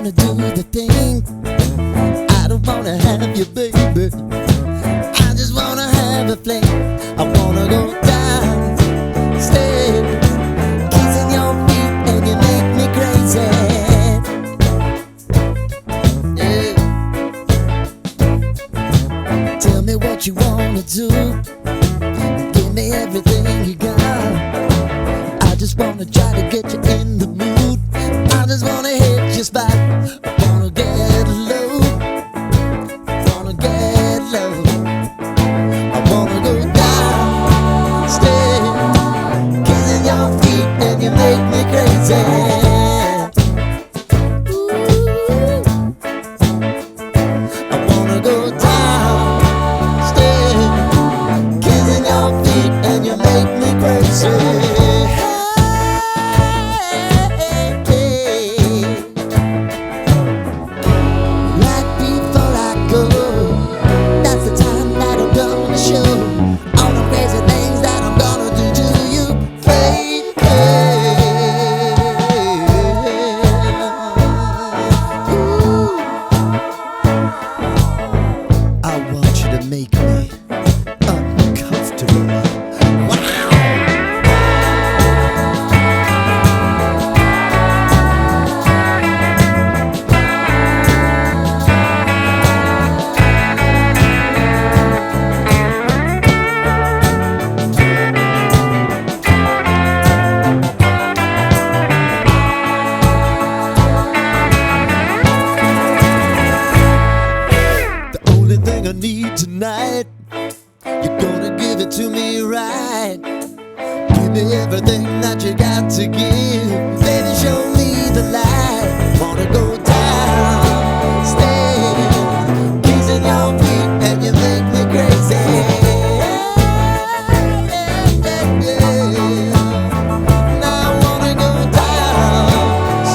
wanna do the thing. I don't wanna have you, baby. I just wanna have a fling. I wanna go down, stay, kissing your feet, and you make me crazy. Yeah. Tell me what you wanna do. Give me everything you got. I just wanna try to get you in the mood. I just wanna hit your spot. I wanna get low. Wanna get low. I wanna go down, stay, kissing your feet, and you make me crazy. I wanna go down, stay, kissing your feet, and you make me crazy. Tonight, you're gonna give it to me right. Give me everything that you got to give. Baby, show me the light. Wanna go down, stay, kissing your feet, and you make me crazy. Now I wanna go downstairs,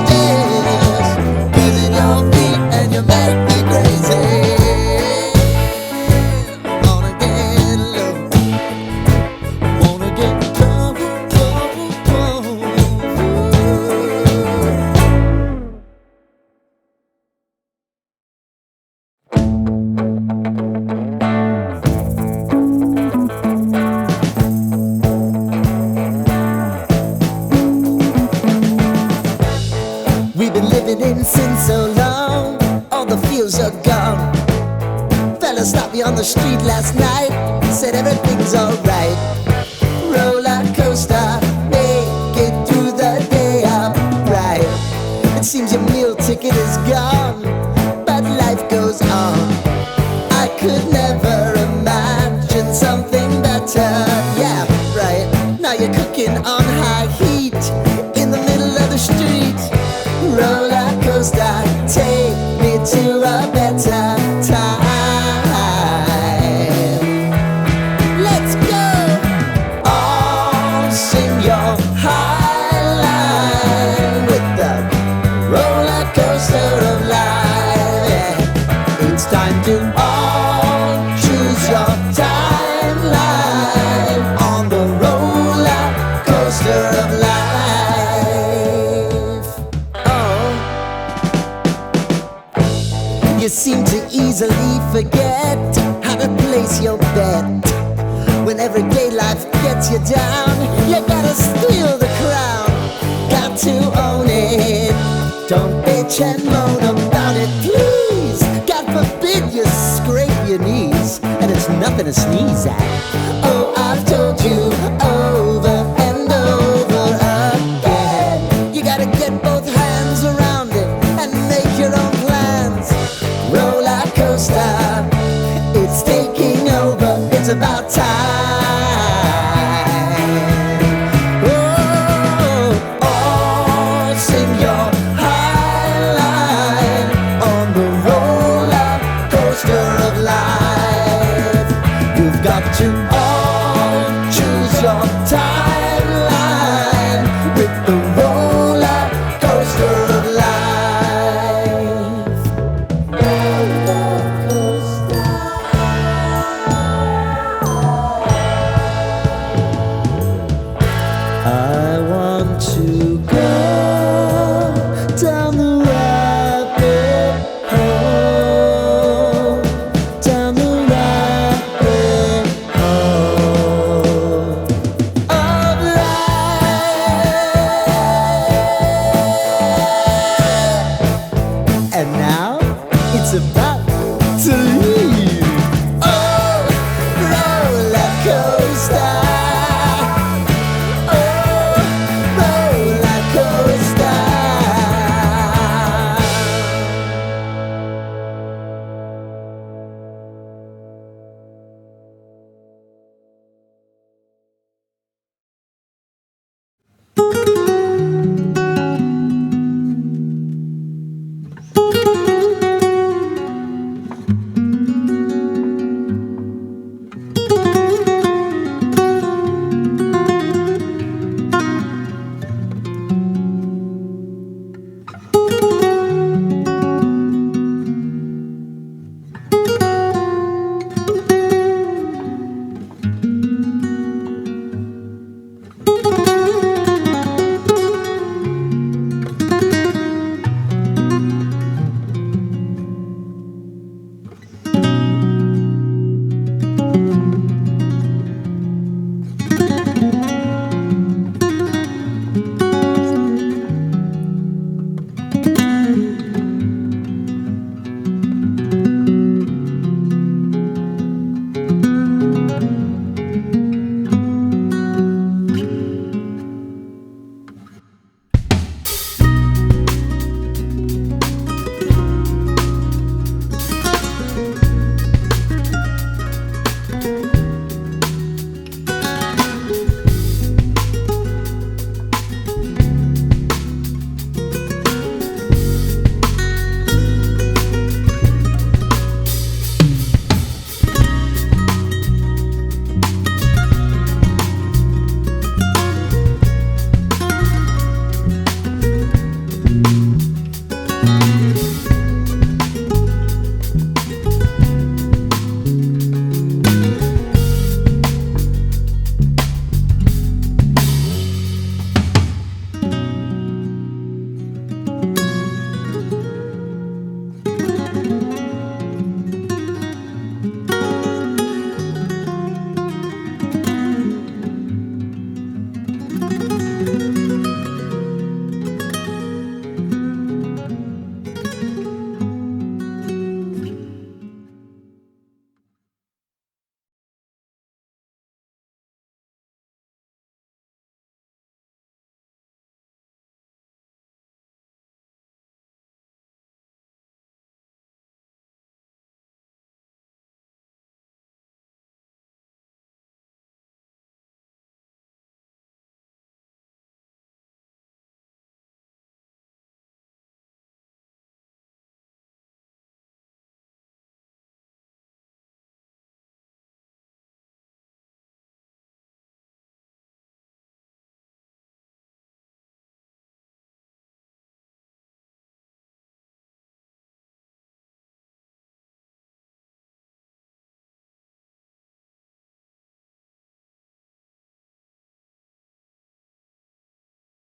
kissing your feet, and you make me crazy. We've been living in sin so long, all the feels are gone. Fella stopped me on the street last night, said everything's alright. Roller coaster, make it through the day upright. It seems your meal ticket is gone, but life goes on. I could never imagine something better. Yeah, right. Now you're cooking on high heat in the middle of the street. Roller coaster, take me to a better time. Let's go! All sing your high line with the roller coaster of life. Yeah. It's time to all choose your timeline on the roller coaster of life. You seem to easily forget how to place your bet. When everyday life gets you down, you gotta steal the crown. Got to own it. Don't bitch and moan about it, please. God forbid you scrape your knees, and it's nothing to sneeze at. Oh, I've told you over and over again. You gotta get both hands around it and make your own plans. Roller coaster, it's taking over, it's about time. Oh, all sing your high line on the roller coaster of life. You've got to all choose your it's about to leave. Oh, roller coaster. Oh, roller coaster.